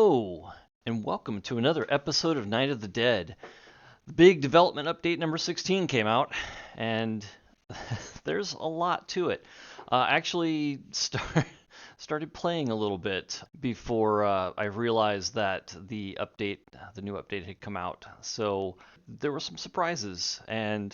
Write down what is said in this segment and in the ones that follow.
Hello, and welcome to another episode of Night of the Dead. The big development update number 16 came out, and there's a lot to it. Started playing a little bit before I realized that the new update had come out. So there were some surprises, and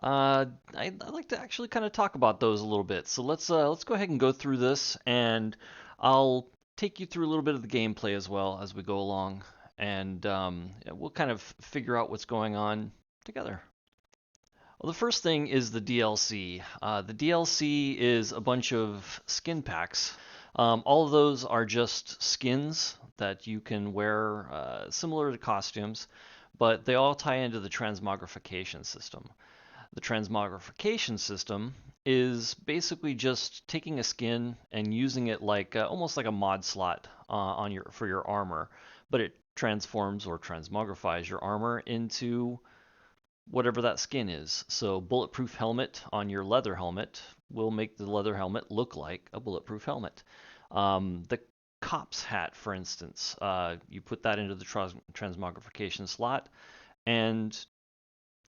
I'd like to actually kind of talk about those a little bit. So let's go ahead and go through this, and I'll take you through a little bit of the gameplay as well as we go along, and yeah, we'll kind of figure out what's going on together. Well, the first thing is the DLC. The DLC is a bunch of skin packs. All of those are just skins that you can wear, similar to costumes, but they all tie into the transmogrification system. The transmogrification system is basically just taking a skin and using it like almost like a mod slot on your armor, but it transforms or transmogrifies your armor into whatever that skin is. So bulletproof helmet on your leather helmet will make the leather helmet look like a bulletproof helmet. The cop's hat, for instance, you put that into the transmogrification slot, and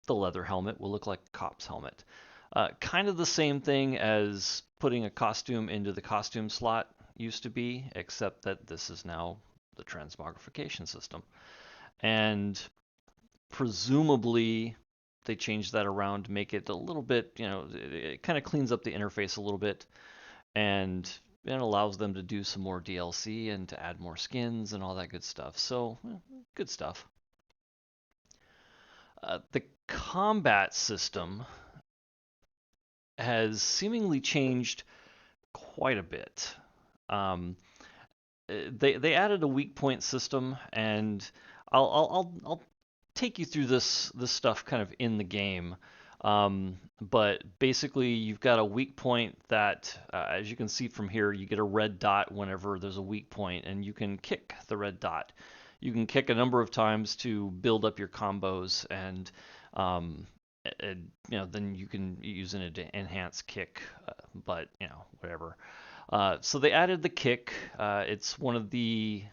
the leather helmet will look like a cop's helmet. Kind of the same thing as putting a costume into the costume slot used to be, except that this is now the transmogrification system. And presumably they changed that around to make it a little bit, it kind of cleans up the interface a little bit, and it allows them to do some more DLC and to add more skins and all that good stuff. So, good stuff. The combat system has seemingly changed quite a bit. Um, they added a weak point system, and I'll take you through this stuff kind of in the game. But basically, you've got a weak point that, as you can see from here, you get a red dot whenever there's a weak point, and you can kick the red dot. You can kick a number of times to build up your combos, and then you can use an enhanced kick, but whatever. So they added the kick. It's one of the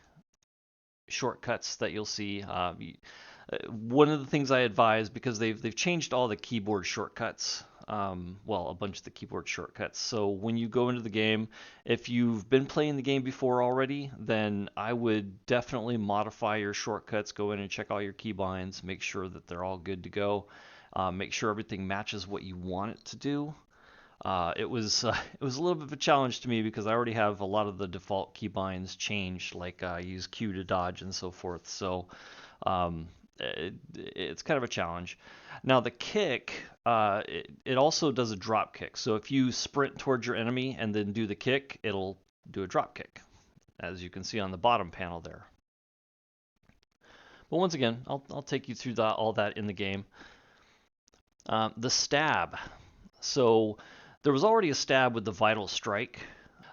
shortcuts that you'll see. One of the things I advise, because they've changed all the keyboard shortcuts. Well, a bunch of the keyboard shortcuts. So when you go into the game, if you've been playing the game before already, then I would definitely modify your shortcuts. Go in and check all your keybinds. Make sure that they're all good to go. Make sure everything matches what you want it to do. It was a little bit of a challenge to me because I already have a lot of the default keybinds changed, like I use Q to dodge and so forth. So it's kind of a challenge. Now the kick, it also does a drop kick. So if you sprint towards your enemy and then do the kick, it'll do a drop kick, as you can see on the bottom panel there. But once again, I'll take you through all that in the game. The stab. So there was already a stab with the Vital Strike,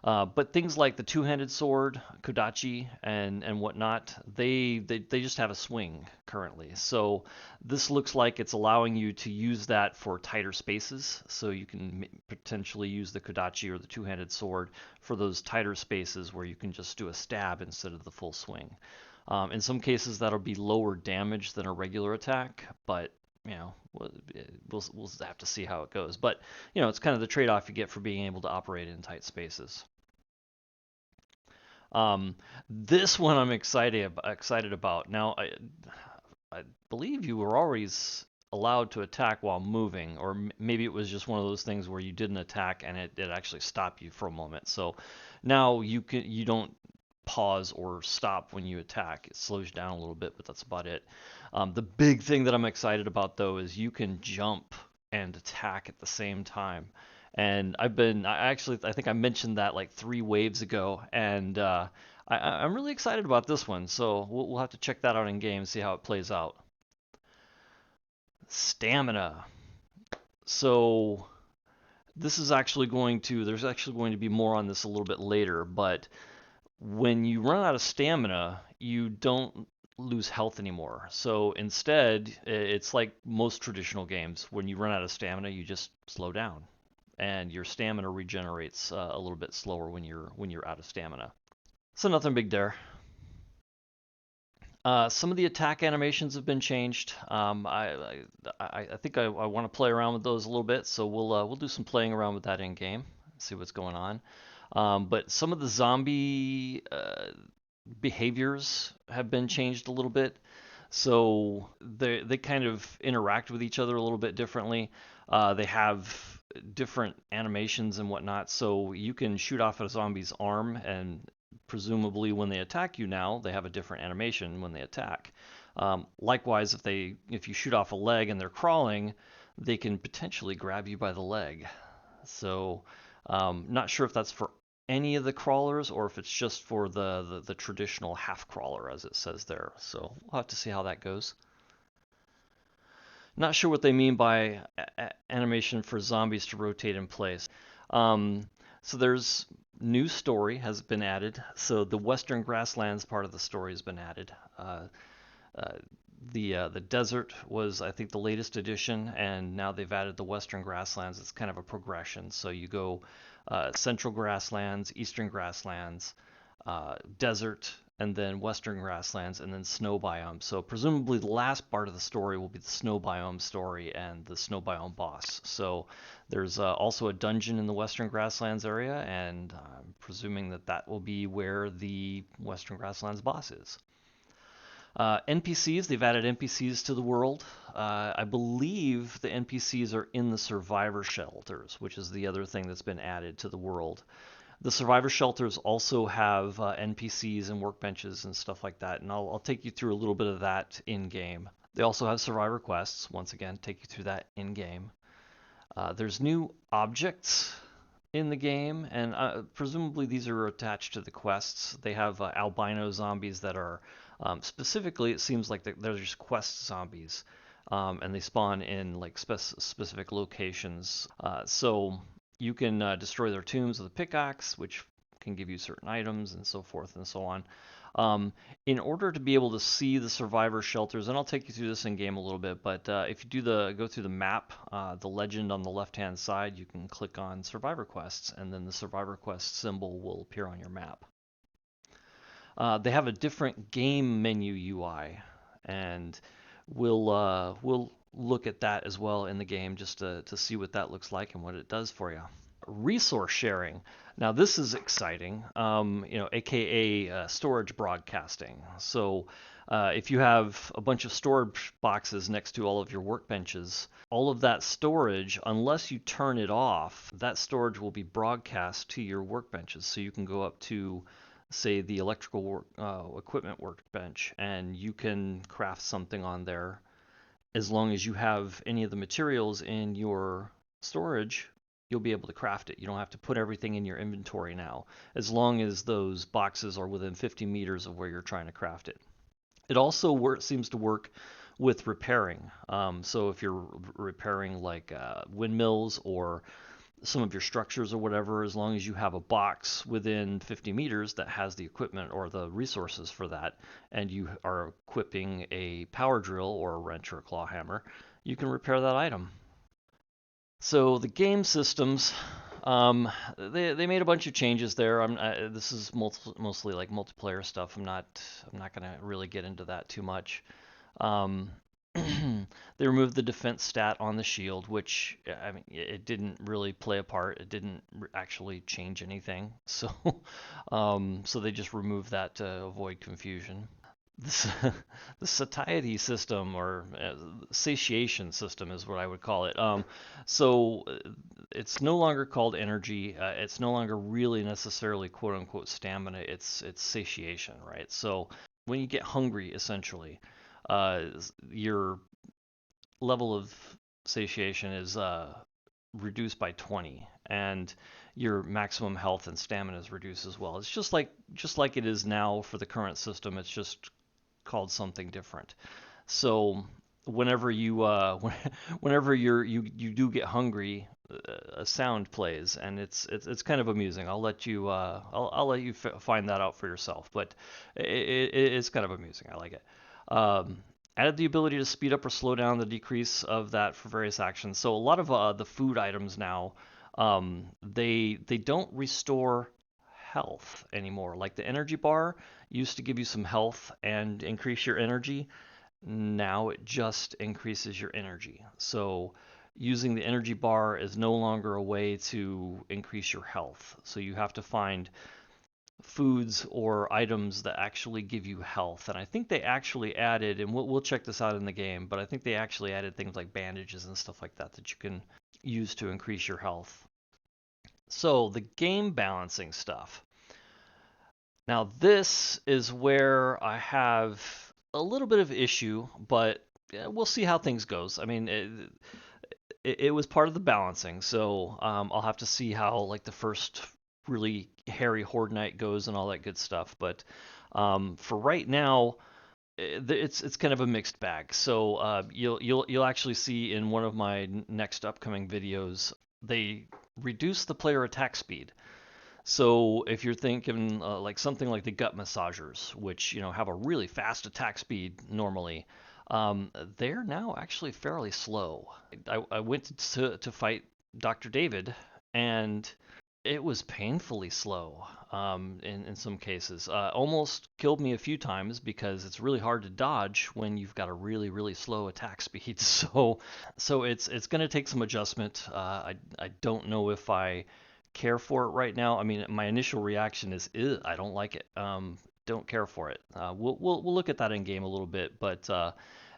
but things like the two-handed sword, Kodachi, and whatnot, they just have a swing currently. So this looks like it's allowing you to use that for tighter spaces. So you can potentially use the Kodachi or the two-handed sword for those tighter spaces where you can just do a stab instead of the full swing. In some cases, that'll be lower damage than a regular attack, but we'll have to see how it goes. But it's kind of the trade-off you get for being able to operate in tight spaces. This one I'm excited about. Now, I believe you were always allowed to attack while moving, or maybe it was just one of those things where you didn't attack and it actually stopped you for a moment. So now you don't pause or stop when you attack. It slows you down a little bit, but that's about it. The big thing that I'm excited about though is you can jump and attack at the same time. And I think I mentioned that like 3 waves ago, and I'm really excited about this one. So we'll have to check that out in game and see how it plays out. Stamina. So there's actually going to be more on this a little bit later, but when you run out of stamina, you don't lose health anymore. So instead, it's like most traditional games. When you run out of stamina, you just slow down, and your stamina regenerates a little bit slower when you're out of stamina. So nothing big there. Some of the attack animations have been changed. I think I want to play around with those a little bit, so we'll do some playing around with that in game, see what's going on. But some of the zombie behaviors have been changed a little bit, so they kind of interact with each other a little bit differently. They have different animations and whatnot, so you can shoot off a zombie's arm, and presumably when they attack you now, they have a different animation when they attack. Likewise, if you shoot off a leg and they're crawling, they can potentially grab you by the leg. So, not sure if that's for any of the crawlers or if it's just for the traditional half crawler, as it says there. So we'll have to see how that goes. Not sure what they mean by animation for zombies to rotate in place. So there's new story has been added. So the Western Grasslands part of the story has been added. Uh, the desert was, I think, the latest addition, and now they've added the Western Grasslands. It's kind of a progression. So you go Central Grasslands, Eastern Grasslands, desert, and then Western Grasslands, and then snow biome. So presumably the last part of the story will be the snow biome story and the snow biome boss. So there's also a dungeon in the Western Grasslands area, and I'm presuming that that will be where the Western Grasslands boss is. NPCs, they've added NPCs to the world. I believe the NPCs are in the survivor shelters, which is the other thing that's been added to the world. The survivor shelters also have NPCs and workbenches and stuff like that, and I'll take you through a little bit of that in game. They also have survivor quests, once again, take you through that in game. There's new objects in the game, and presumably these are attached to the quests. They have albino zombies that are specifically, it seems like they're just quest zombies, and they spawn in like specific locations. So you can destroy their tombs with a pickaxe, which can give you certain items and so forth and so on. In order to be able to see the survivor shelters, and I'll take you through this in game a little bit, but if you go through the map, the legend on the left-hand side, you can click on survivor quests, and then the survivor quest symbol will appear on your map. They have a different game menu UI, and we'll look at that as well in the game just to see what that looks like and what it does for you. Resource sharing. Now this is exciting, aka storage broadcasting. So if you have a bunch of storage boxes next to all of your workbenches, all of that storage, unless you turn it off, that storage will be broadcast to your workbenches. So you can go up to, say, the electrical equipment workbench, and you can craft something on there as long as you have any of the materials in your storage. You'll be able to craft it. You don't have to put everything in your inventory now, as long as those boxes are within 50 meters of where you're trying to craft it. It also seems to work with repairing. So if you're repairing like windmills or some of your structures or whatever, as long as you have a box within 50 meters that has the equipment or the resources for that, and you are equipping a power drill or a wrench or a claw hammer, you can repair that item. So the game systems, they made a bunch of changes there. This is mostly like multiplayer stuff. I'm not gonna really get into that too much. Um, they removed the defense stat on the shield, which, I mean, it didn't really play a part. It didn't actually change anything. So, so they just removed that to avoid confusion. This, the satiety system, or satiation system is what I would call it. So it's no longer called energy. It's no longer really necessarily quote unquote stamina. It's satiation, right? So when you get hungry, essentially, your level of satiation is reduced by 20, and your maximum health and stamina is reduced as well. It's just like it is now for the current system. It's just called something different. So whenever you do get hungry, a sound plays, and it's kind of amusing. I'll let you find that out for yourself, but it's kind of amusing. I like it. Added the ability to speed up or slow down the decrease of that for various actions. So a lot of the food items now, they don't restore health anymore. Like the energy bar used to give you some health and increase your energy. Now it just increases your energy. So using the energy bar is no longer a way to increase your health. So you have to find foods or items that actually give you health. And I think they actually added, and we'll check this out in the game, but I think they actually added things like bandages and stuff like that that you can use to increase your health. So the game balancing stuff. Now this is where I have a little bit of issue, but we'll see how things goes. I mean, it was part of the balancing, so I'll have to see how like the first really hairy horde night goes and all that good stuff. But for right now, it's kind of a mixed bag. So you'll actually see in one of my next upcoming videos they reduce the player attack speed. So if you're thinking like something like the gut massagers, which have a really fast attack speed normally, they're now actually fairly slow. I went to fight Dr. David, and it was painfully slow in some cases. Almost killed me a few times because it's really hard to dodge when you've got a really slow attack speed. So it's going to take some adjustment. I don't know if I care for it right now. I mean, my initial reaction is, I don't like it. Don't care for it. We'll look at that in game a little bit, but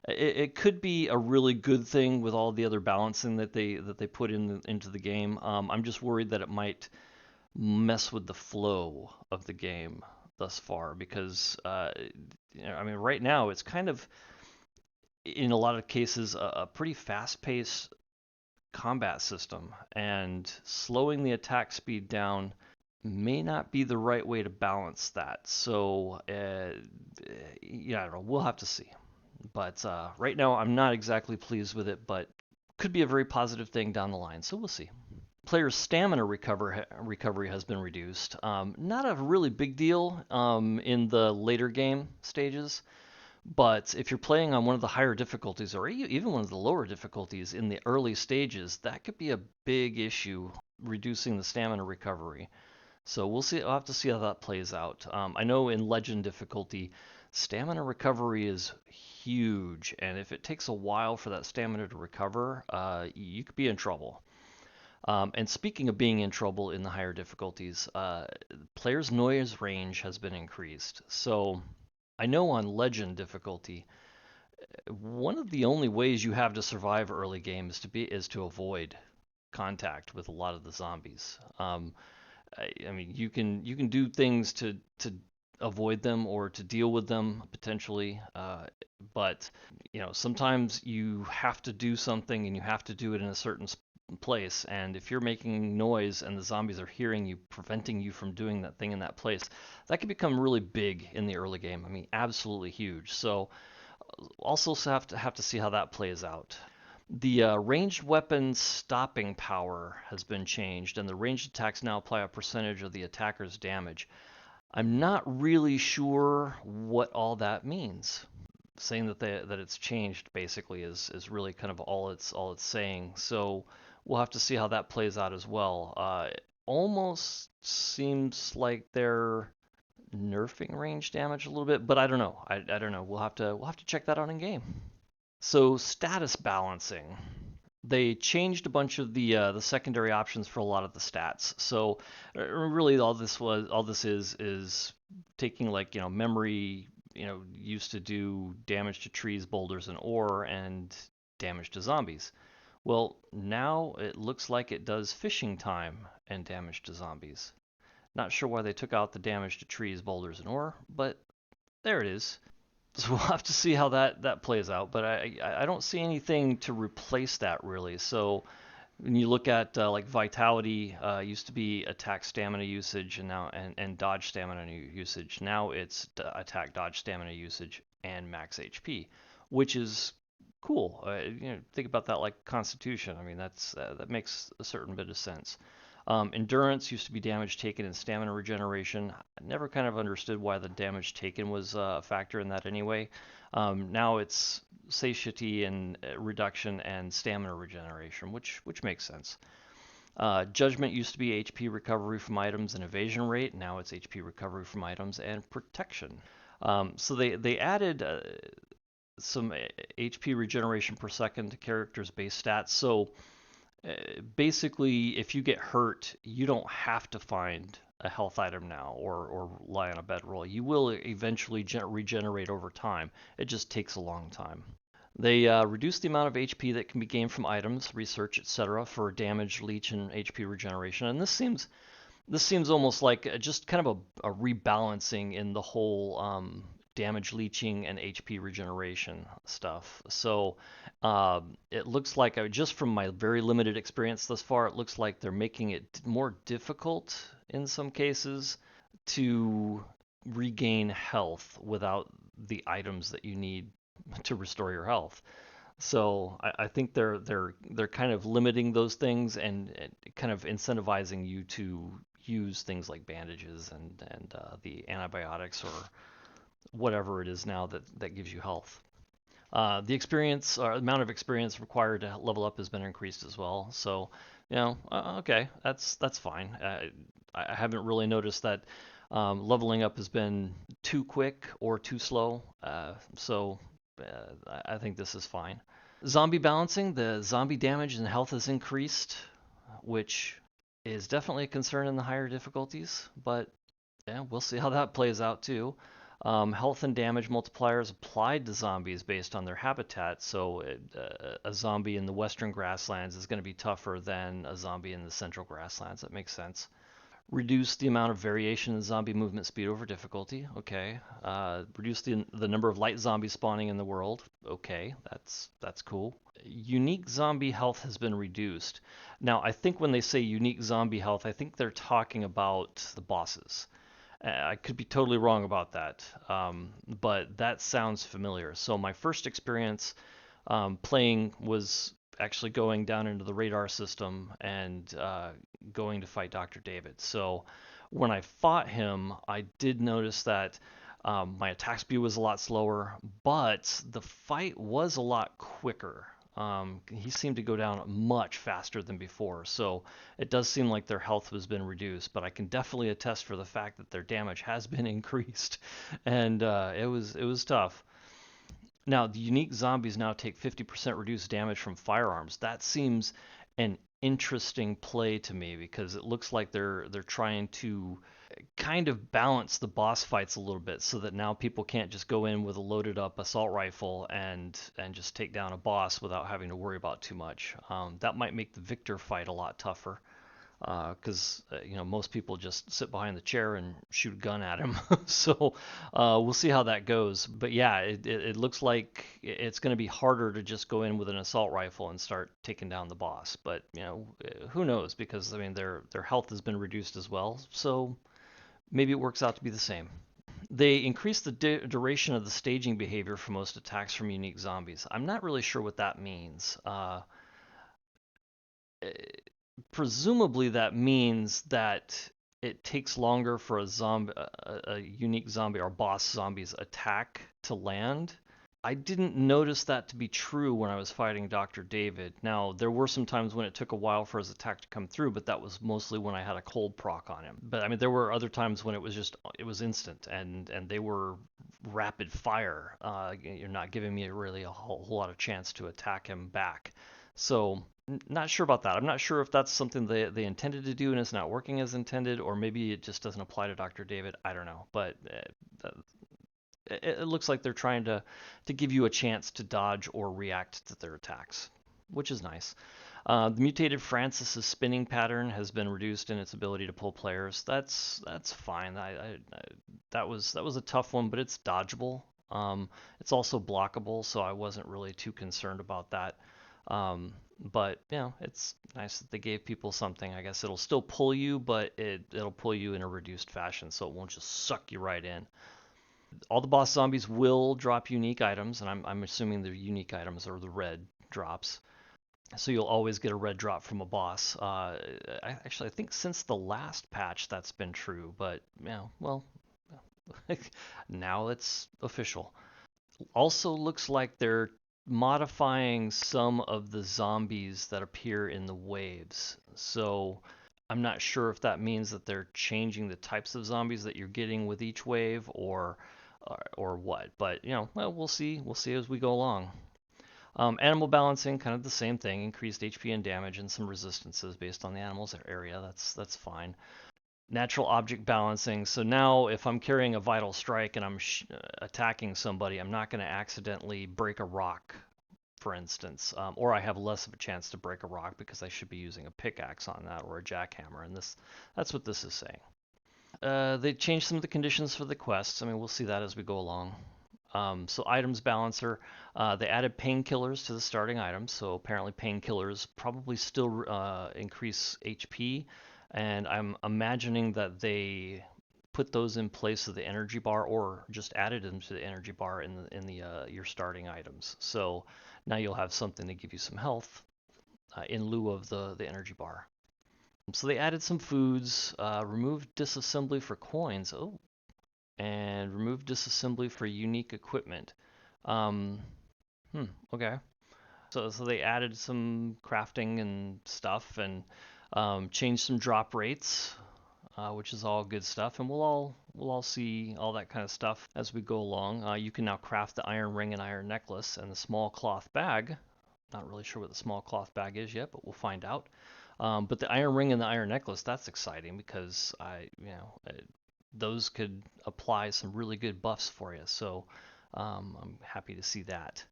it could be a really good thing with all the other balancing that they put into the game. I'm just worried that it might mess with the flow of the game thus far because I mean, right now it's kind of in a lot of cases a pretty fast-paced combat system, and slowing the attack speed down may not be the right way to balance that. So, yeah, I don't know. We'll have to see. But right now, I'm not exactly pleased with it, but could be a very positive thing down the line. So we'll see. Players' stamina recovery has been reduced. Not a really big deal in the later game stages. But if you're playing on one of the higher difficulties or even one of the lower difficulties in the early stages, that could be a big issue, reducing the stamina recovery. So we'll see. I'll have to see how that plays out. I know in Legend difficulty, stamina recovery is huge, and if it takes a while for that stamina to recover, you could be in trouble. And speaking of being in trouble in the higher difficulties, players' noise range has been increased. So I know on Legend difficulty, one of the only ways you have to survive early game is to avoid contact with a lot of the zombies. I mean, you can do things to avoid them or to deal with them potentially, but sometimes you have to do something and you have to do it in a certain place. And if you're making noise and the zombies are hearing you, preventing you from doing that thing in that place, that can become really big in the early game. I mean, absolutely huge. So also have to see how that plays out. The ranged weapons stopping power has been changed, and the ranged attacks now apply a percentage of the attacker's damage. I'm not really sure what all that means. Saying that it's changed basically is really kind of all it's saying. So we'll have to see how that plays out as well. It almost seems like they're nerfing range damage a little bit, but I don't know. I don't know. We'll have to check that out in game. So status balancing. They changed a bunch of the secondary options for a lot of the stats. So really, all this is taking like memory. Used to do damage to trees, boulders, and ore, and damage to zombies. Well, now it looks like it does fishing time and damage to zombies. Not sure why they took out the damage to trees, boulders, and ore, but there it is. So we'll have to see how that plays out. But I don't see anything to replace that really. So when you look at like vitality, used to be attack stamina usage and now and dodge stamina usage. Now it's attack dodge stamina usage and max HP, which is cool. Think about that like Constitution. I mean that makes a certain bit of sense. Endurance used to be damage taken and stamina regeneration. I never kind of understood why the damage taken was a factor in that anyway. Now it's satiety and reduction and stamina regeneration, which makes sense. Judgment used to be HP recovery from items and evasion rate. Now it's HP recovery from items and protection. So they added some HP regeneration per second to characters' base stats. So basically, if you get hurt, you don't have to find a health item now or lie on a bedroll. You will eventually regenerate over time. It just takes a long time. They reduce the amount of HP that can be gained from items, research, etc., for damage, leech, and HP regeneration. And this seems almost like just kind of a rebalancing in the whole damage leeching and HP regeneration stuff. So it looks like, just from my very limited experience thus far, it looks like they're making it more difficult in some cases to regain health without the items that you need to restore your health. So I think they're kind of limiting those things and kind of incentivizing you to use things like bandages and the antibiotics or whatever it is now that gives you health. The experience or amount of experience required to level up has been increased as well. So, okay, that's fine. I haven't really noticed that leveling up has been too quick or too slow. So I think this is fine. Zombie balancing, the zombie damage and health has increased, which is definitely a concern in the higher difficulties, but yeah, we'll see how that plays out too. Health and damage multipliers applied to zombies based on their habitat, so a zombie in the western grasslands is going to be tougher than a zombie in the central grasslands. That makes sense. Reduce the amount of variation in zombie movement speed over difficulty. Okay. Reduce the number of light zombies spawning in the world. Okay, that's cool. Unique zombie health has been reduced. Now, I think when they say unique zombie health, I think they're talking about the bosses. I could be totally wrong about that, but that sounds familiar. So my first experience playing was actually going down into the radar system and going to fight Dr. David. So when I fought him, I did notice that my attack speed was a lot slower, but the fight was a lot quicker. He seemed to go down much faster than before, so it does seem like their health has been reduced, but I can definitely attest for the fact that their damage has been increased, and it was tough. Now, the unique zombies now take 50% reduced damage from firearms. That seems an interesting play to me because it looks like they're trying to kind of balance the boss fights a little bit so that now people can't just go in with a loaded up assault rifle and just take down a boss without having to worry about too much. That might make the victor fight a lot tougher because most people just sit behind the chair and shoot a gun at him. So we'll see how that goes. But yeah, it looks like it's going to be harder to just go in with an assault rifle and start taking down the boss. But who knows? Because I mean their health has been reduced as well. So maybe it works out to be the same. They increase the duration of the staging behavior for most attacks from unique zombies. I'm not really sure what that means. Presumably that means that it takes longer for a unique zombie or boss zombie's attack to land. I didn't notice that to be true when I was fighting Dr. David. Now, there were some times when it took a while for his attack to come through, but that was mostly when I had a cold proc on him. But I mean, there were other times when it was instant and they were rapid fire. You're not giving me really a whole lot of chance to attack him back. So, not sure about that. I'm not sure if that's something they intended to do and it's not working as intended, or maybe it just doesn't apply to Dr. David. I don't know. But it looks like they're trying to give you a chance to dodge or react to their attacks, which is nice. The mutated Francis's spinning pattern has been reduced in its ability to pull players. That's fine. That was a tough one, but it's dodgeable. It's also blockable, so I wasn't really too concerned about that. But it's nice that they gave people something. I guess it'll still pull you, but it'll pull you in a reduced fashion, so it won't just suck you right in. All the boss zombies will drop unique items, and I'm assuming the unique items are the red drops. So you'll always get a red drop from a boss. I think since the last patch that's been true, but well, now it's official. Also looks like they're modifying some of the zombies that appear in the waves. So I'm not sure if that means that they're changing the types of zombies that you're getting with each wave, or what. But well, we'll see. We'll see as we go along. Animal balancing, kind of the same thing. Increased HP and damage and some resistances based on the animal's area. That's fine. Natural object balancing. So now if I'm carrying a vital strike and I'm attacking somebody, I'm not going to accidentally break a rock, for instance, or I have less of a chance to break a rock because I should be using a pickaxe on that or a jackhammer. And that's what this is saying. They changed some of the conditions for the quests. I mean, we'll see that as we go along. So items balancer, they added painkillers to the starting items. So apparently painkillers probably still increase HP, and I'm imagining that they put those in place of the energy bar, or just added them to the energy bar in the your starting items. So now you'll have something to give you some health in lieu of the energy bar. So they added some foods, removed disassembly for coins. Oh, and remove disassembly for unique equipment. Um, okay. So they added some crafting and stuff, and changed some drop rates, which is all good stuff. And we'll all see all that kind of stuff as we go along. You can now craft the iron ring and iron necklace and the small cloth bag. Not really sure what the small cloth bag is yet, but we'll find out. But the iron ring and the iron necklace, that's exciting because those could apply some really good buffs for you. So I'm happy to see that.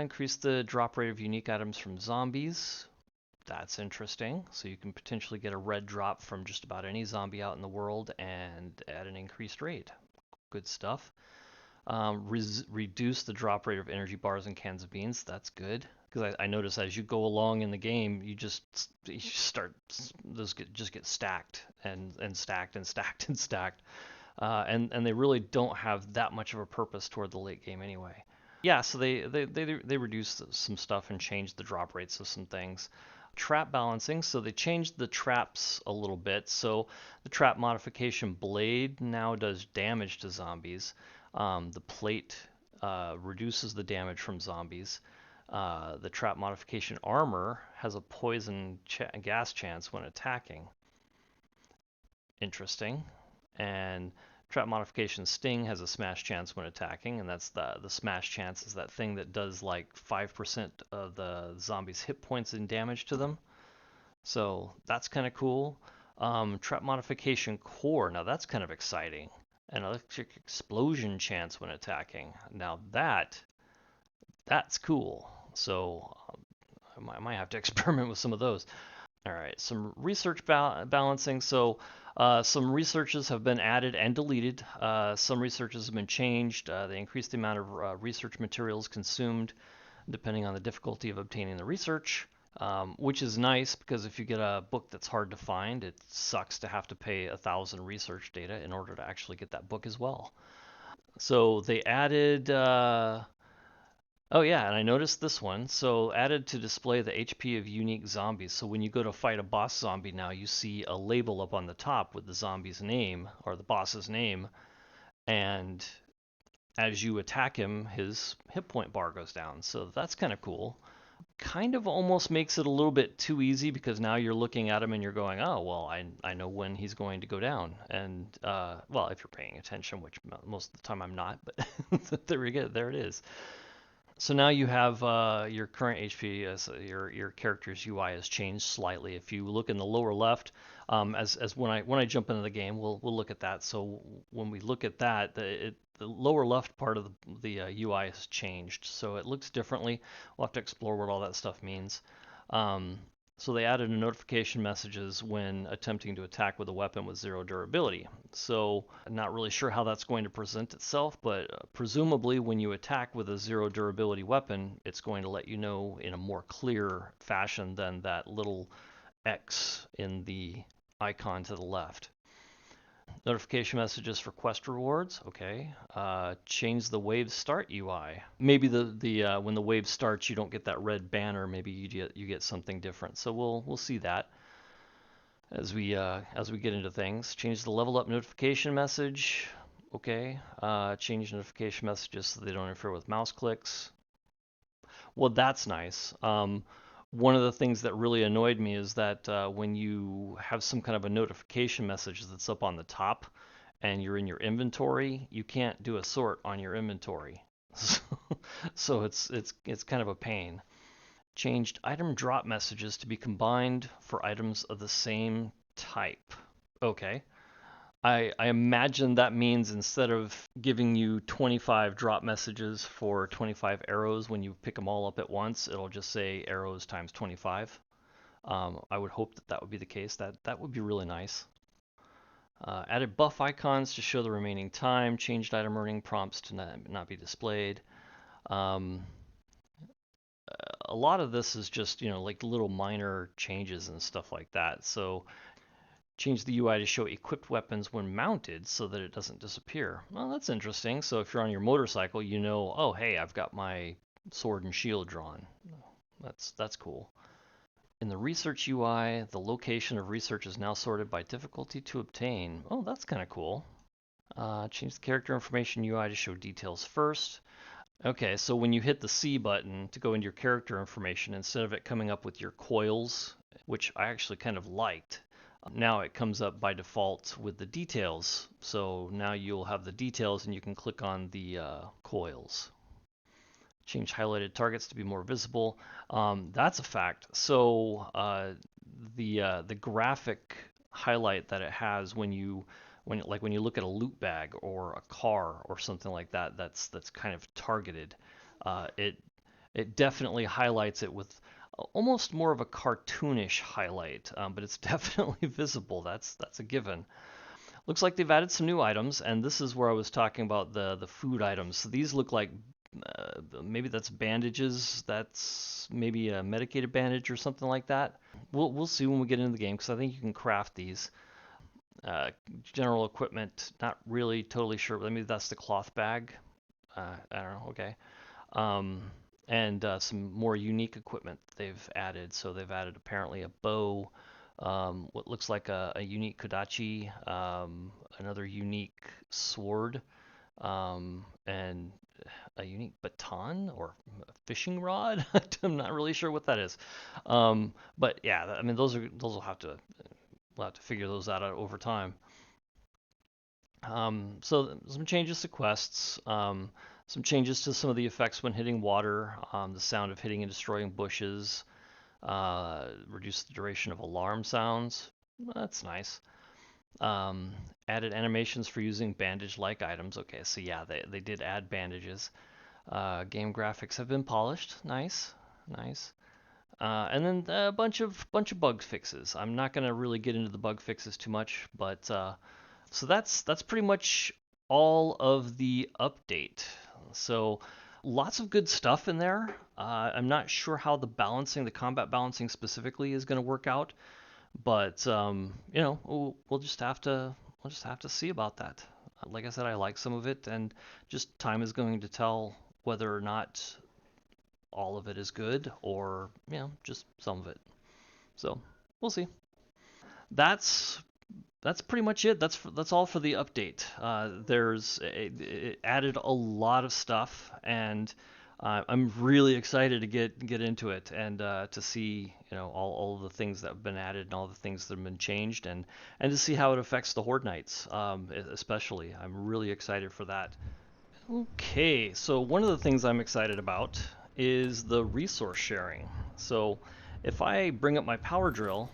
Increase the drop rate of unique items from zombies. That's interesting. So you can potentially get a red drop from just about any zombie out in the world and at an increased rate. Good stuff. Reduce the drop rate of energy bars and cans of beans. That's good, because I notice as you go along in the game, you start, those just get stacked and stacked and stacked and stacked, and they really don't have that much of a purpose toward the late game anyway. Yeah, so they reduced some stuff and changed the drop rates of some things. Trap balancing, so they changed the traps a little bit. So the trap modification blade now does damage to zombies. The plate reduces the damage from zombies. The trap modification armor has a poison gas chance when attacking. Interesting. And trap modification sting has a smash chance when attacking, and that's the smash chance is that thing that does like 5% of the zombies' hit points and damage to them. So that's kind of cool. Trap modification core, now that's kind of exciting. An electric explosion chance when attacking. Now that's cool. So I might have to experiment with some of those. All right, some research balancing. So some researches have been added and deleted. Some researches have been changed. They increased the amount of research materials consumed depending on the difficulty of obtaining the research, which is nice because if you get a book that's hard to find, it sucks to have to pay 1,000 research data in order to actually get that book as well. So they added oh yeah, and I noticed this one. So added to display the HP of unique zombies. So when you go to fight a boss zombie now, you see a label up on the top with the zombie's name or the boss's name, and as you attack him, his hit point bar goes down. So that's kind of cool. Kind of almost makes it a little bit too easy because now you're looking at him and you're going, oh, well, I know when he's going to go down. And, well, if you're paying attention, which most of the time I'm not, but there we go, there it is. So now you have your current HP as your character's UI has changed slightly. If you look in the lower left, as when I jump into the game, we'll look at that. So when we look at that, the lower left part of the UI has changed, so it looks differently. We'll have to explore what all that stuff means. So they added notification messages when attempting to attack with a weapon with 0 durability. So I'm not really sure how that's going to present itself, but presumably when you attack with a 0 durability weapon, it's going to let you know in a more clear fashion than that little X in the icon to the left. Notification messages for quest rewards. Okay. Change the wave start UI. Maybe the when the wave starts, you don't get that red banner. Maybe you get something different. So we'll see that as we get into things. Change the level up notification message. Okay. Change notification messages so they don't interfere with mouse clicks. Well, that's nice. One of the things that really annoyed me is that when you have some kind of a notification message that's up on the top and you're in your inventory, you can't do a sort on your inventory. So it's kind of a pain. Changed item drop messages to be combined for items of the same type. Okay. I imagine that means instead of giving you 25 drop messages for 25 arrows when you pick them all up at once, it'll just say arrows times 25. I would hope that that would be the case. That would be really nice. Added buff icons to show the remaining time. Changed item earning prompts to not be displayed. Um, a lot of this is just, like little minor changes and stuff like that. So change the UI to show equipped weapons when mounted so that it doesn't disappear. Well, that's interesting. So if you're on your motorcycle, oh, hey, I've got my sword and shield drawn. That's cool. In the research UI, the location of research is now sorted by difficulty to obtain. Oh, that's kind of cool. Change the character information UI to show details first. Okay, so when you hit the C button to go into your character information, instead of it coming up with your coils, which I actually kind of liked, now it comes up by default with the details. So now you'll have the details and you can click on the coils. Change highlighted targets to be more visible. That's a fact. So the graphic highlight that it has when you look at a loot bag or a car or something like that, that's kind of targeted. It definitely highlights it with almost more of a cartoonish highlight, but it's definitely visible. That's a given. Looks like they've added some new items, and this is where I was talking about the food items. So these look like maybe that's bandages. That's maybe a medicated bandage or something like that. We'll see when we get into the game because I think you can craft these. General equipment, not really totally sure. Maybe that's the cloth bag. I don't know. Okay. Um, and some more unique equipment they've added. So they've added apparently a bow, what looks like a unique kodachi, another unique sword, and a unique baton or a fishing rod. I'm not really sure what that is. But yeah, I mean those we'll have to figure those out over time. So some changes to quests, some changes to some of the effects when hitting water, the sound of hitting and destroying bushes, reduce the duration of alarm sounds. That's nice. Um, Added animations for using bandage-like items. Okay, so yeah, they did add bandages. Game graphics have been polished. Nice, nice. And then a bunch of bug fixes. I'm not gonna really get into the bug fixes too much, but so that's pretty much all of the update. So lots of good stuff in there. I'm not sure how the combat balancing specifically is going to work out, but we'll just have to see about that. Like I said, I like some of it, and just time is going to tell whether or not all of it is good or just some of it. So we'll see. That's that's pretty much it. That's all for the update. It added a lot of stuff, and I'm really excited to get into it and to see all of the things that have been added and all the things that have been changed, and to see how it affects the Horde Knights, especially. I'm really excited for that. Okay, so one of the things I'm excited about is the resource sharing. So if I bring up my power drill,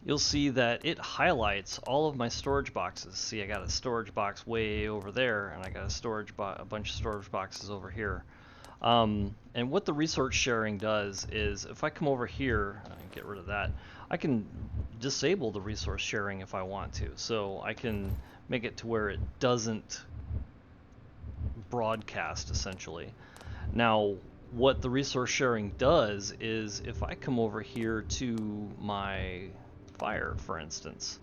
you'll see that it highlights all of my storage boxes. See, I got a storage box way over there, and I got a bunch of storage boxes over here. And what the resource sharing does is, if I come over here and get rid of that, I can disable the resource sharing if I want to. So I can make it to where it doesn't broadcast, essentially. Now, what the resource sharing does is, if I come over here to my fire, for instance,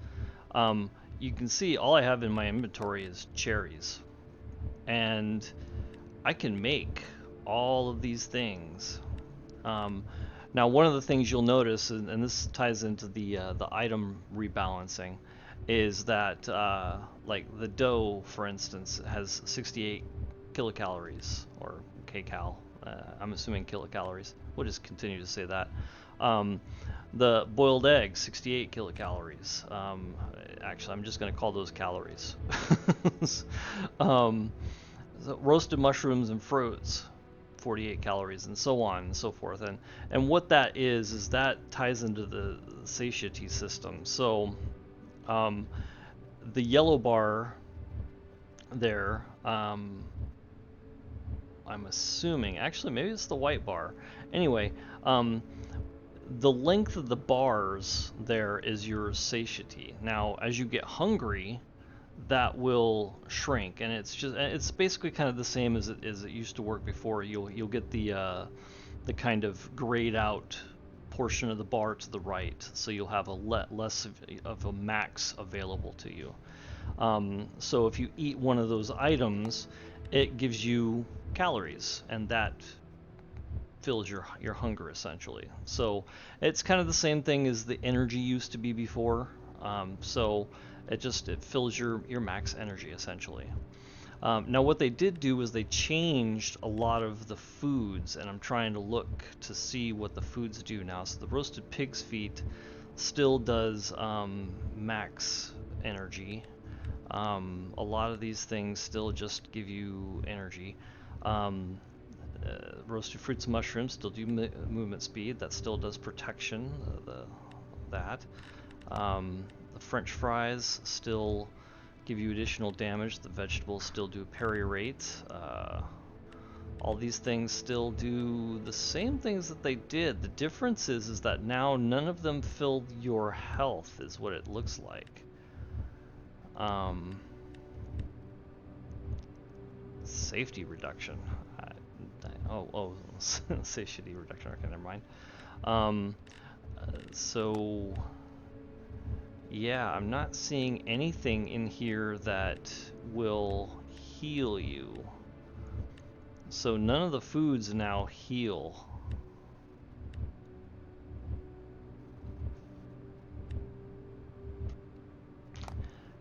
you can see all I have in my inventory is cherries, and I can make all of these things. Now, one of the things you'll notice, and this ties into the item rebalancing, is that like the dough, for instance, has 68 kilocalories or kcal. I'm assuming kilocalories. We'll just continue to say that. Um, the boiled egg, 68 kilocalories. Actually, I'm just going to call those calories. um, so roasted mushrooms and fruits, 48 calories, and so on and so forth. And what that is that ties into the satiety system. So um, the yellow bar there, I'm assuming, actually, maybe it's the white bar. Anyway, the length of the bars there is your satiety. Now, as you get hungry, that will shrink, and it's basically kind of the same as it used to work before. You'll get the kind of grayed out portion of the bar to the right, so you'll have a less of a max available to you. So if you eat one of those items, it gives you calories, and that fills your hunger essentially. So it's kind of the same thing as the energy used to be before. So it fills your max energy essentially. Now what they did do was they changed a lot of the foods, and I'm trying to look to see what the foods do now. So the roasted pig's feet still does max energy. A lot of these things still just give you energy. Um, Roasted fruits and mushrooms still do movement speed. That still does protection. That. The French fries still give you additional damage. The vegetables still do parry rate. All these things still do the same things that they did. The difference is that now none of them fill your health, is what it looks like. Safety reduction. Satiety reduction. Okay, never mind. So yeah, I'm not seeing anything in here that will heal you. So none of the foods now heal.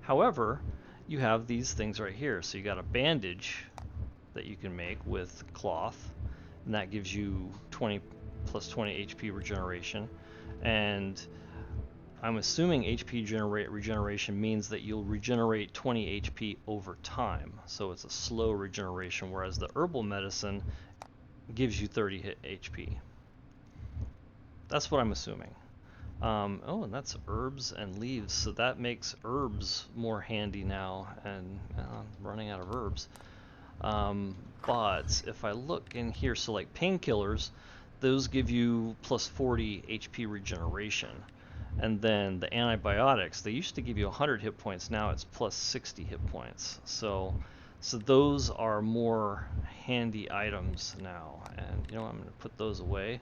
However, you have these things right here. So you got a bandage that you can make with cloth, and that gives you 20 plus 20 HP regeneration. And I'm assuming HP regeneration means that you'll regenerate 20 HP over time. So it's a slow regeneration, whereas the herbal medicine gives you 30 HP. That's what I'm assuming. Oh, and that's herbs and leaves, so that makes herbs more handy now, and I'm running out of herbs. But if I look in here, so like painkillers, those give you plus 40 HP regeneration. And then the antibiotics, they used to give you 100 hit points, now it's plus 60 hit points. So those are more handy items now. And you know, I'm going to put those away,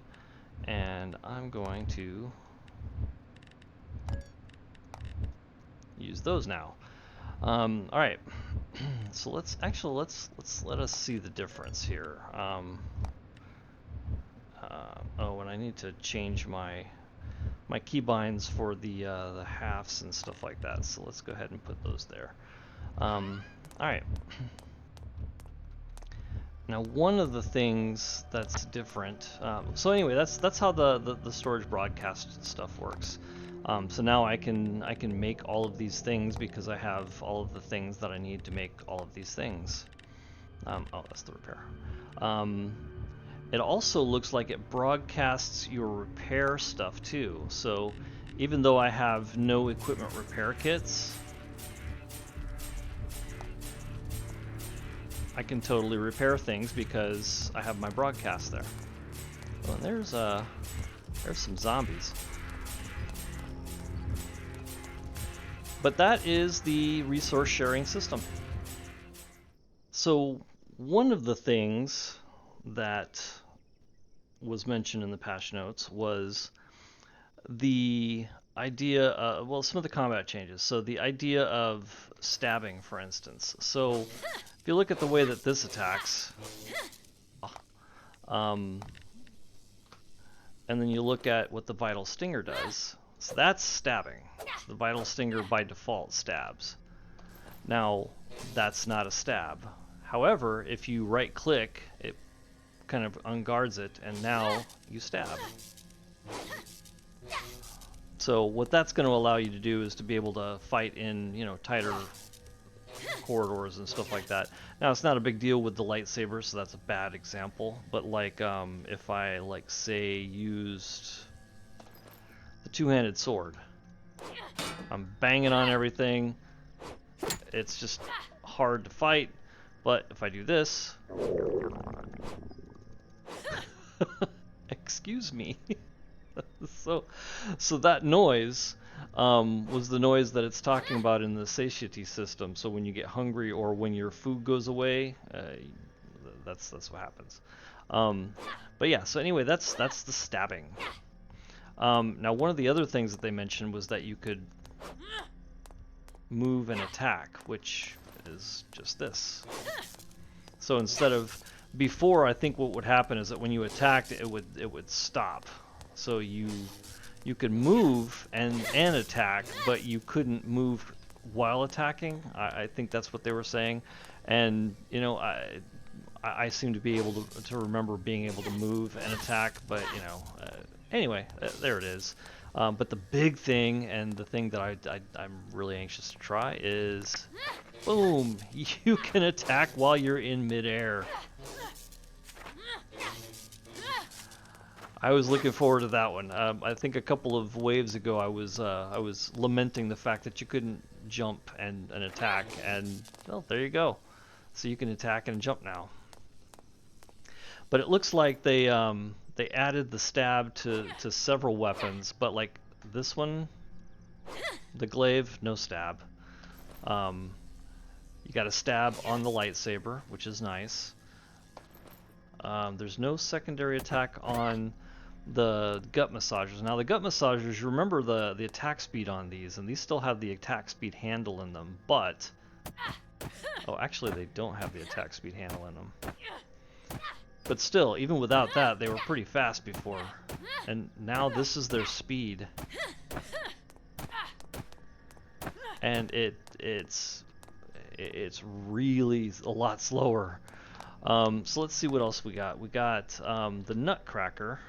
and I'm going to use those now. All right. So let's let us see the difference here. Oh, and I need to change my keybinds for the halves and stuff like that. So let's go ahead and put those there. All right. Now, one of the things that's different. So anyway, that's how the storage broadcast stuff works. So now I can make all of these things because I have all of the things that I need to make all of these things. Oh, that's the repair. It also looks like it broadcasts your repair stuff too. So even though I have no equipment repair kits, I can totally repair things because I have my broadcast there. Oh, and there's some zombies. But that is the resource sharing system. So one of the things that was mentioned in the patch notes was the idea well, some of the combat changes. So the idea of stabbing, for instance. So if you look at the way that this attacks, and then you look at what the Vital Stinger does, So that's stabbing. The Vital Stinger by default stabs. Now, that's not a stab. However, if you right click, it kind of unguards it, and now you stab. So what that's going to allow you to do is to be able to fight in, you know, tighter corridors and stuff like that. Now, it's not a big deal with the lightsaber, so that's a bad example. But like, if I, like, say, used the two-handed sword, I'm banging on everything. It's just hard to fight. But if I do this, excuse me. So that noise was the noise that it's talking about in the satiety system. So when you get hungry or when your food goes away, that's what happens. But yeah, so anyway, that's the stabbing. Now, one of the other things that they mentioned was that you could move and attack, which is just this. So instead of before, I think what would happen is that when you attacked, it would stop. So you could move and attack, but you couldn't move while attacking. I think that's what they were saying. And you know, I seem to be able to remember being able to move and attack, but you know, anyway, there it is. But the big thing, and the thing that I'm really anxious to try, is boom, you can attack while you're in midair. I was looking forward to that one. I think a couple of waves ago I was lamenting the fact that you couldn't jump and attack, and well, there you go. So you can attack and jump now. But it looks like they added the stab to several weapons, but like this one, the glaive, no stab. You got a stab on the lightsaber, which is nice. There's no secondary attack on the gut massagers. Now the gut massagers, you remember the attack speed on these, and these still have the attack speed handle in them, but oh, actually they don't have the attack speed handle in them. But still, even without that, they were pretty fast before. And now this is their speed. And it's really a lot slower. So let's see what else we got. We got the Nutcracker.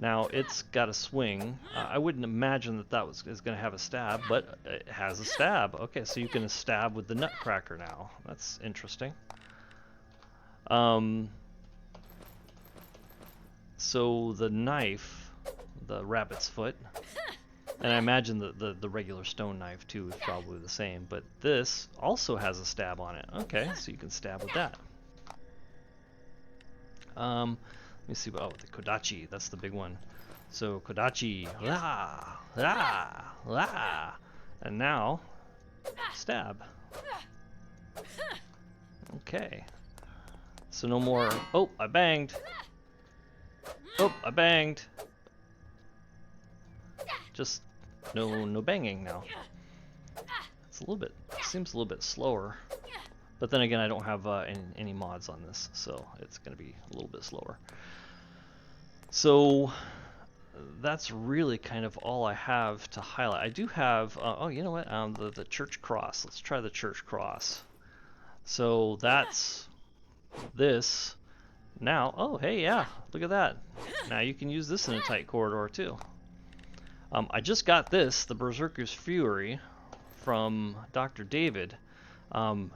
Now it's got a swing. I wouldn't imagine that is going to have a stab, but it has a stab. Okay, so you can stab with the Nutcracker now. That's interesting. So the knife, the rabbit's foot, and I imagine the regular stone knife too is probably the same, but this also has a stab on it. Okay, so you can stab with that. Let me see. Oh, the Kodachi, that's the big one. So Kodachi, la, la, la, and now stab. Okay. So no more, oh, I banged. Oh, I banged. Just no banging now. It's a little bit, seems a little bit slower. But then again, I don't have any mods on this, so it's going to be a little bit slower. So that's really kind of all I have to highlight. I do have, oh, you know what, the church cross. Let's try the church cross. So that's this. Now, oh, hey, yeah, look at that. Now you can use this in a tight corridor too. I just got this, the Berserker's Fury, from Dr. David.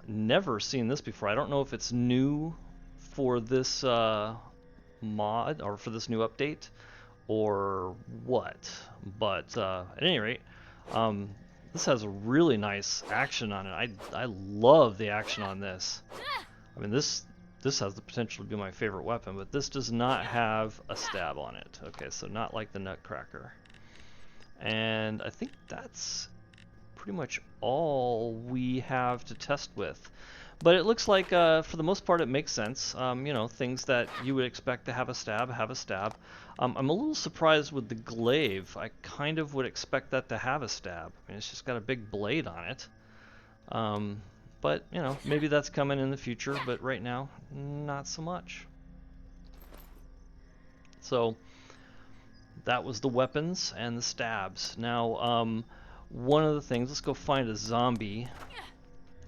Never seen this before. I don't know if it's new for this mod or for this new update or what, but at any rate, this has a really nice action on it. I love the action on this. I mean, this has the potential to be my favorite weapon, but this does not have a stab on it. Okay, so not like the Nutcracker. And I think that's pretty much all we have to test with. But it looks like, for the most part, it makes sense. You know, things that you would expect to have a stab, have a stab. I'm a little surprised with the glaive. I kind of would expect that to have a stab. I mean, it's just got a big blade on it. But, you know, maybe that's coming in the future, but right now, not so much. So, that was the weapons and the stabs. Now, one of the things, let's go find a zombie.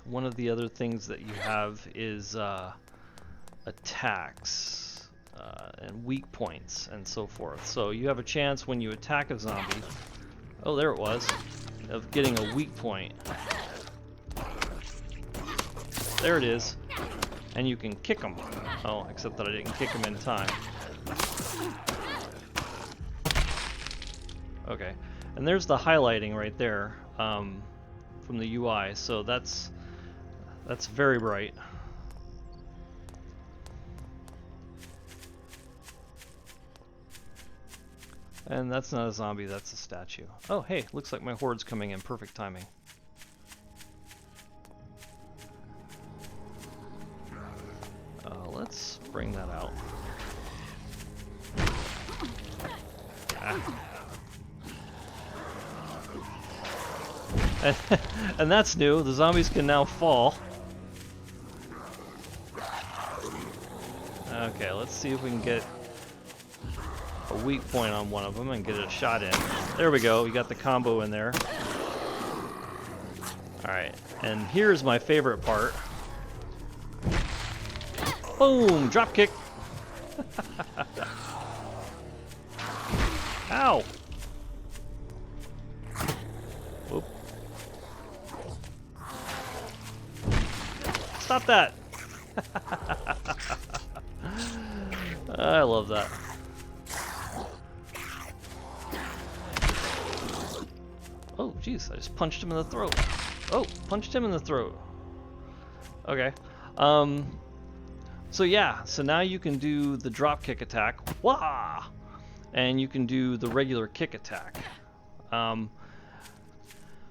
One of the other things that you have is attacks and weak points and so forth. So you have a chance when you attack a zombie, oh there it was, of getting a weak point. There it is. And you can kick them. Oh, except that I didn't kick them in time. Okay, and there's the highlighting right there from the UI, so that's very bright. And that's not a zombie, that's a statue. Oh, hey, looks like my horde's coming in. Perfect timing. Let's bring that out. Ah. And that's new. The zombies can now fall. Okay, let's see if we can get a weak point on one of them and get a shot in. There we go. We got the combo in there. Alright, and here's my favorite part. Boom! Drop kick! Ow! Whoop. Stop that! I love that. Oh, jeez, I just punched him in the throat. Oh, punched him in the throat. Okay. So yeah, so now you can do the drop kick attack, wah! And you can do the regular kick attack,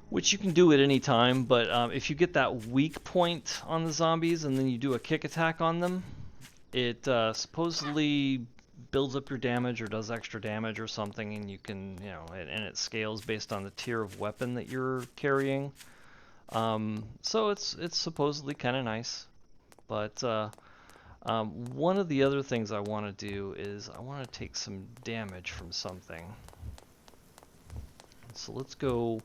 which you can do at any time, but if you get that weak point on the zombies and then you do a kick attack on them, it supposedly builds up your damage or does extra damage or something, and you can, you know, and it scales based on the tier of weapon that you're carrying. So it's supposedly kind of nice, but one of the other things I want to do is I want to take some damage from something. So let's go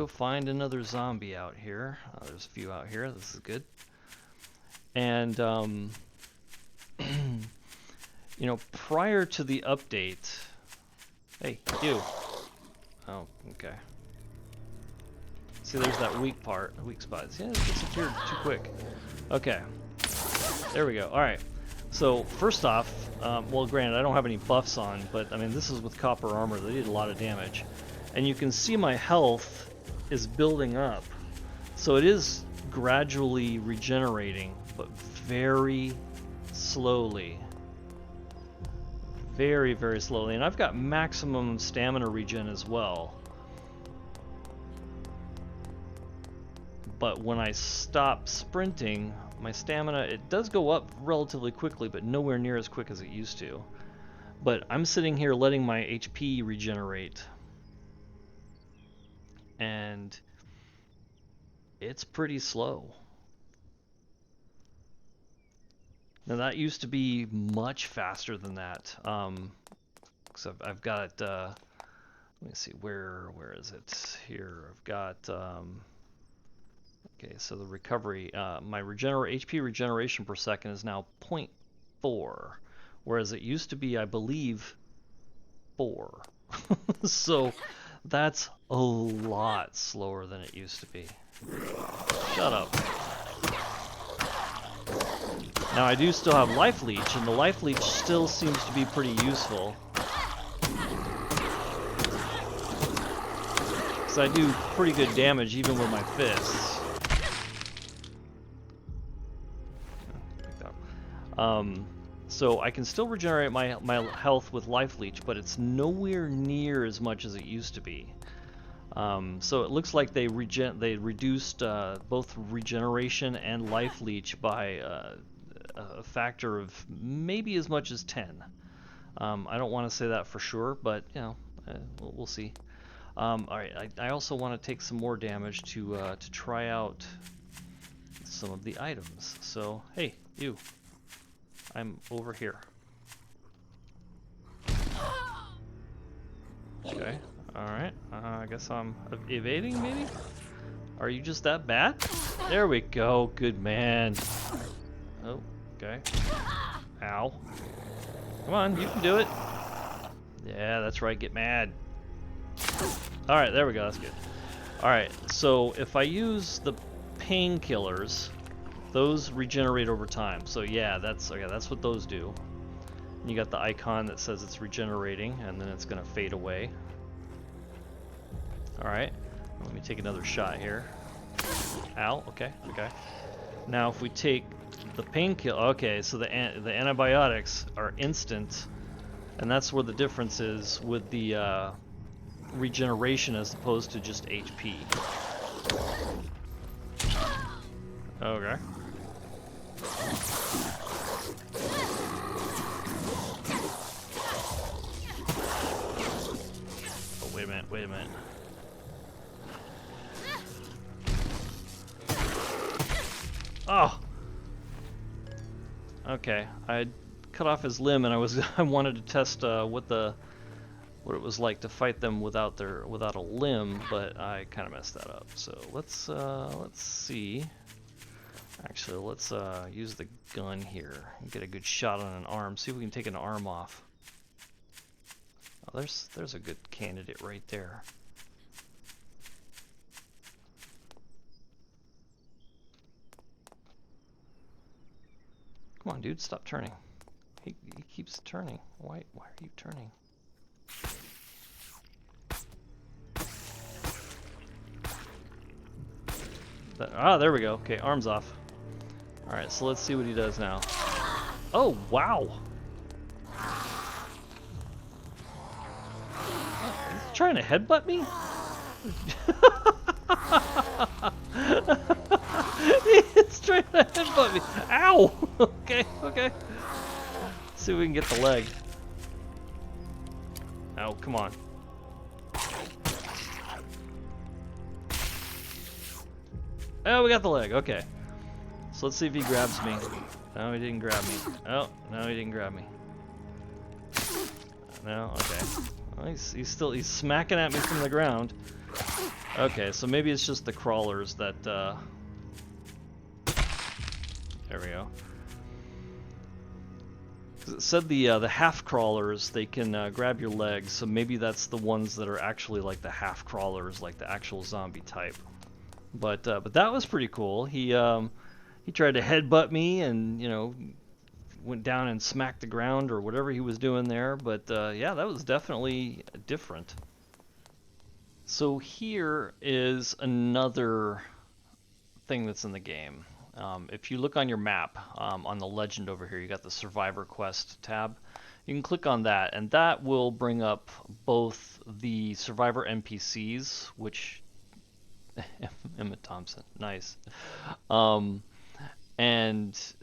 find another zombie out here. There's a few out here. This is good. And you know, prior to the update, hey, you. Oh, okay. See, there's that weak spot. Yeah, it disappeared too quick. Okay. There we go. Alright, so first off, well granted I don't have any buffs on, but I mean this is with copper armor, they did a lot of damage. And you can see my health is building up. So it is gradually regenerating, but very slowly. Very, very slowly. And I've got maximum stamina regen as well. But when I stop sprinting, my stamina, it does go up relatively quickly, but nowhere near as quick as it used to. But I'm sitting here letting my HP regenerate. And it's pretty slow. Now that used to be much faster than that. So I've got, let me see, where is it? Here, I've got, okay, so the recovery, my HP regeneration per second is now 0.4, whereas it used to be, I believe, 4. So that's a lot slower than it used to be. Shut up. Now I do still have life leech, and the life leech still seems to be pretty useful. Because I do pretty good damage even with my fists. So I can still regenerate my health with life leech, but it's nowhere near as much as it used to be. So it looks like they reduced both regeneration and life leech by a factor of maybe as much as 10. I don't want to say that for sure, but you know, we'll see. All right, I also want to take some more damage to try out some of the items. So hey, you. I'm over here. Okay. Alright. I guess I'm evading, maybe? Are you just that bad? There we go. Good man. Oh, okay. Ow. Come on, you can do it. Yeah, that's right. Get mad. Alright, there we go. That's good. Alright, so if I use the painkillers, those regenerate over time. So yeah, that's what those do. And you got the icon that says it's regenerating, and then it's gonna fade away. Alright, let me take another shot here. Ow, okay. Now if we take the painkiller, okay, so the antibiotics are instant, and that's where the difference is with the regeneration as opposed to just HP. Okay. Oh, wait a minute. Oh! Okay, I cut off his limb, and I wanted to test what it was like to fight them without a limb, but I kind of messed that up. So let's see. Actually, let's use the gun here and get a good shot on an arm. See if we can take an arm off. Oh, there's a good candidate right there. Come on, dude, stop turning. He keeps turning. Why are you turning? There we go. Okay, arms off. Alright, so let's see what he does now. Oh, wow! He's trying to headbutt me? He's trying to headbutt me. Ow! Okay. Let's see if we can get the leg. Oh, come on. Oh, we got the leg. Okay. So let's see if he grabs me. No, he didn't grab me. Oh, no, he didn't grab me. No, okay. Well, he's smacking at me from the ground. Okay, so maybe it's just the crawlers that there we go. 'Cause it said the half crawlers, they can grab your legs, so maybe that's the ones that are actually like the half crawlers, like the actual zombie type. But that was pretty cool. He tried to headbutt me, and went down and smacked the ground or whatever he was doing there. But yeah, that was definitely different. So here is another thing that's in the game. If you look on your map, on the legend over here, you got the Survivor Quest tab. You can click on that, and that will bring up both the Survivor NPCs, which Emma Thompson, nice. And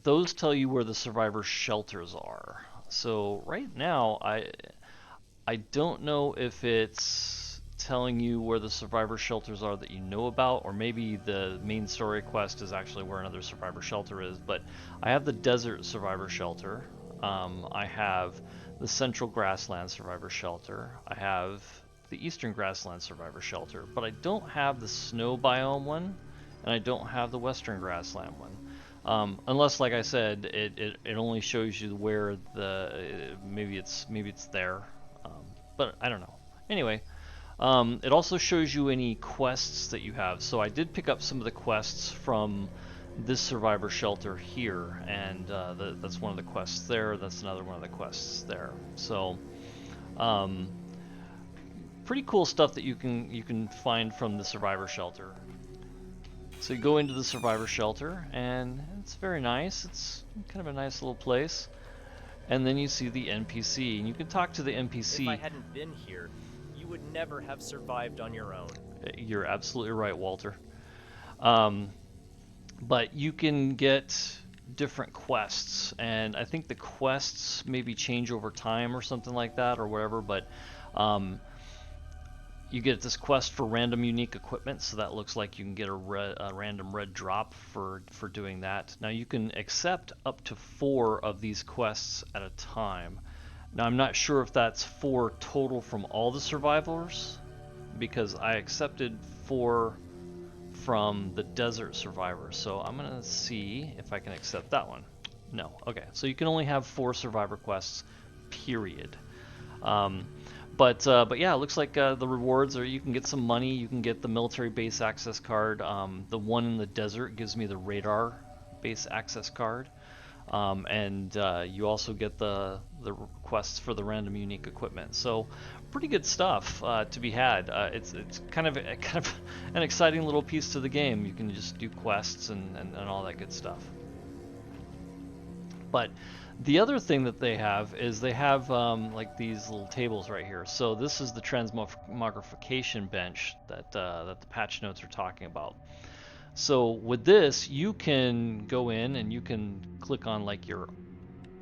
those tell you where the Survivor shelters are. So right now, I don't know if it's telling you where the Survivor shelters are that you know about, or maybe the main story quest is actually where another Survivor shelter is. But I have the Desert Survivor Shelter. I have the Central Grassland Survivor Shelter. I have the Eastern Grassland Survivor Shelter, but I don't have the Snow Biome one, and I don't have the Western Grassland one. Unless, like I said, it only shows you where maybe it's there, but I don't know. Anyway, it also shows you any quests that you have. So I did pick up some of the quests from this survivor shelter here, and that's one of the quests there. That's another one of the quests there. So pretty cool stuff that you can find from the survivor shelter. So you go into the survivor shelter, and it's very nice. It's kind of a nice little place. And then you see the NPC, and you can talk to the NPC. If I hadn't been here, you would never have survived on your own. You're absolutely right, Walter. But you can get different quests, and I think the quests maybe change over time or something like that, or whatever. But you get this quest for random unique equipment, so that looks like you can get a random red drop for doing that. Now you can accept up to 4 of these quests at a time, Now I'm not sure if that's 4 total from all the survivors, because I accepted 4 from the desert survivor. So I'm gonna see if I can accept that one. No. Okay. So you can only have 4 survivor quests, period. Um, but yeah, it looks like the rewards are you can get some money, you can get the military base access card. The one in the desert gives me the radar base access card. And you also get the requests for the random unique equipment. So pretty good stuff to be had. It's kind of kind of an exciting little piece to the game. You can just do quests and all that good stuff. But the other thing that they have is they have like these little tables right here. So this is the transmogrification bench that the patch notes are talking about. So with this, you can go in and you can click on like your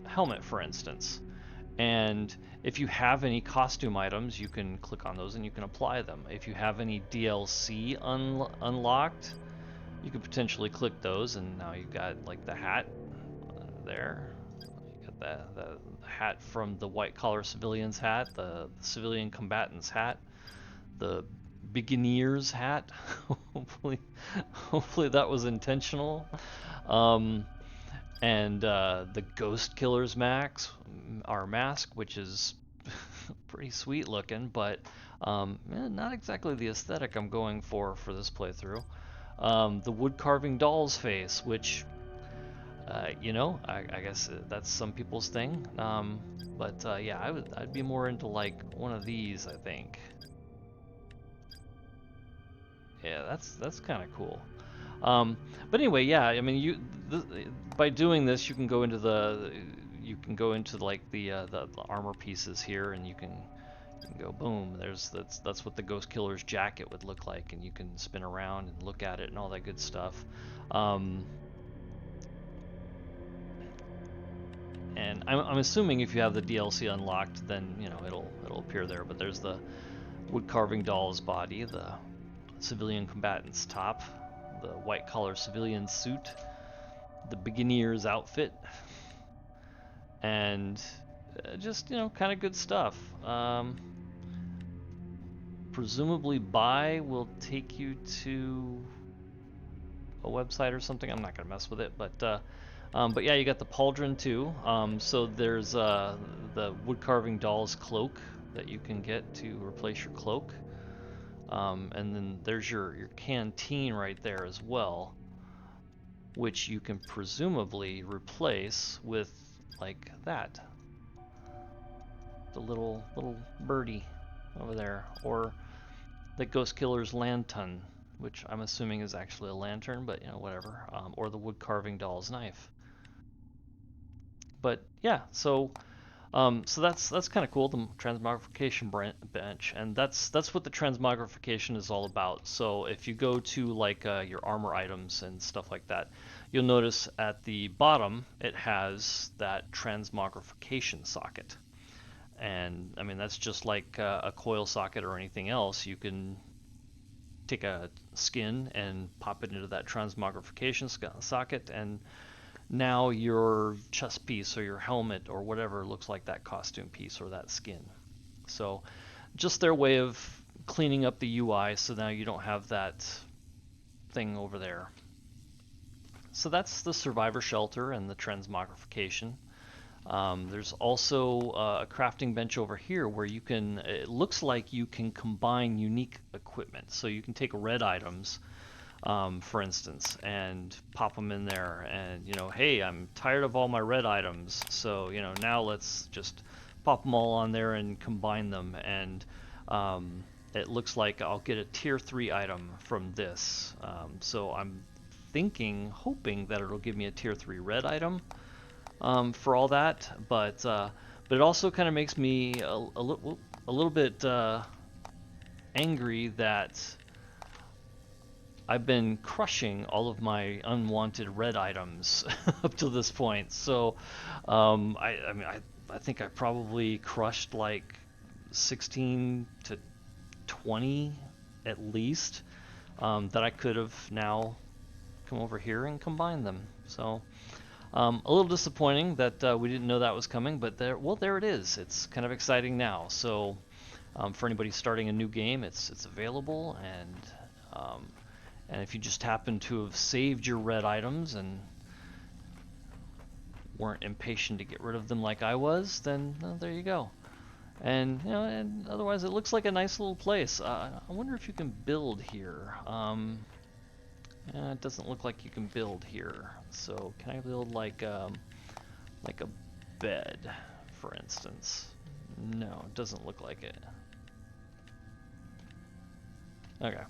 helmet, for instance. And if you have any costume items, you can click on those and you can apply them. If you have any DLC unlocked, you could potentially click those, and now you've got like the hat there. You got the hat from the white collar civilian's hat, the civilian combatant's hat, the beginner's hat. hopefully, hopefully that was intentional. Um, and the Ghost Killer's our mask, which is pretty sweet looking, but not exactly the aesthetic I'm going for this playthrough. The wood carving doll's face, which I guess that's some people's thing. But yeah, I'd be more into like one of these, I think. Yeah, that's kind of cool. Um, but anyway, yeah, I mean, by doing this, you can go into like the armor pieces here, and you can go boom. That's what the Ghost Killer's jacket would look like, and you can spin around and look at it and all that good stuff. Um, and I'm assuming if you have the DLC unlocked, then it'll appear there. But there's the wood carving doll's body, the civilian combatant's top, the white collar civilian suit, the beginner's outfit, and just kind of good stuff. Presumably, buy will take you to a website or something. I'm not gonna mess with it, but yeah, you got the pauldron too. So there's the wood carving doll's cloak that you can get to replace your cloak. And then there's your canteen right there as well, which you can presumably replace with like that, the little birdie over there, or the Ghost Killer's lantern, which I'm assuming is actually a lantern, but whatever, or the wood carving doll's knife. But yeah, so that's kind of cool, the transmogrification bench, and that's what the transmogrification is all about. So if you go to like your armor items and stuff like that, you'll notice at the bottom it has that transmogrification socket. And I mean that's just like a coil socket or anything else. You can take a skin and pop it into that transmogrification socket, and now your chest piece or your helmet or whatever looks like that costume piece or that skin. So just their way of cleaning up the UI, so now you don't have that thing over there. So that's the survivor shelter and the transmogrification. There's also a crafting bench over here where it looks like you can combine unique equipment. So you can take red items, for instance, and pop them in there. And hey, I'm tired of all my red items, so now let's just pop them all on there and combine them. And it looks like I'll get a tier 3 item from this. So I'm hoping that it'll give me a tier 3 red item for all that. But it also kind of makes me a little bit angry that I've been crushing all of my unwanted red items up to this point. So, I mean, I think I probably crushed like 16 to 20 at least, that I could have now come over here and combine them. So, A little disappointing that we didn't know that was coming, but there it is. It's kind of exciting now. So for anybody starting a new game, it's available, um, and if you just happen to have saved your red items and weren't impatient to get rid of them like I was, then there you go. And and otherwise it looks like a nice little place. I wonder if you can build here. It doesn't look like you can build here. So can I build like a bed, for instance? No, it doesn't look like it. Okay.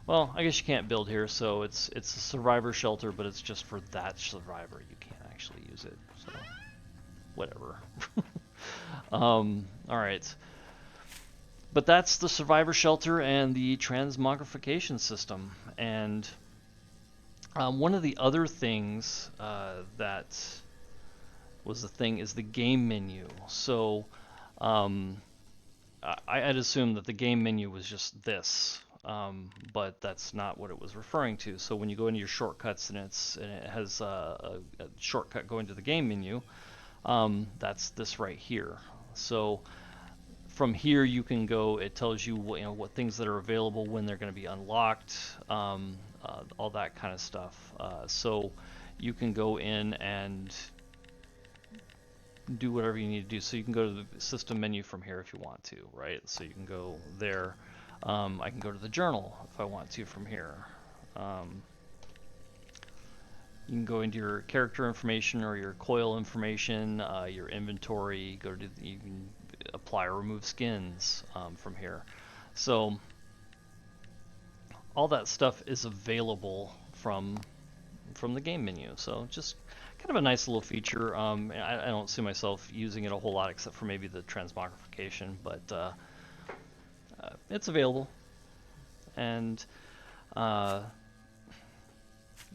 Well, I guess you can't build here, so it's a survivor shelter, but it's just for that survivor. You can't actually use it. So whatever. All right. But that's the survivor shelter and the transmogrification system. And one of the other things that was the thing is the game menu. So um, I'd assume that the game menu was just this, but that's not what it was referring to. So when you go into your shortcuts and it has a shortcut going to the game menu, that's this right here. So from here you can go. It tells you what things that are available, when they're going to be unlocked, all that kind of stuff. So you can go in and do whatever you need to do. So you can go to the system menu from here if you want to, right? So you can go there. I can go to the journal if I want to from here. Um, you can go into your character information or your coil information, your inventory. You can apply or remove skins from here. So all that stuff is available from the game menu. So just kind of a nice little feature. I don't see myself using it a whole lot except for maybe the transmogrification, but it's available, and uh,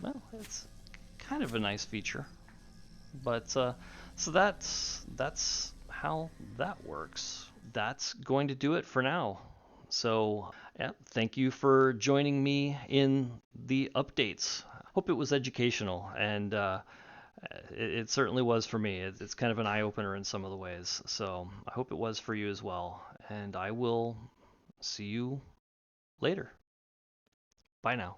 well, it's kind of a nice feature. But so that's how that works. That's going to do it for now. So yeah, thank you for joining me in the updates. Hope it was educational, and it certainly was for me. It's kind of an eye opener in some of the ways. So I hope it was for you as well. And I will see you later. Bye now.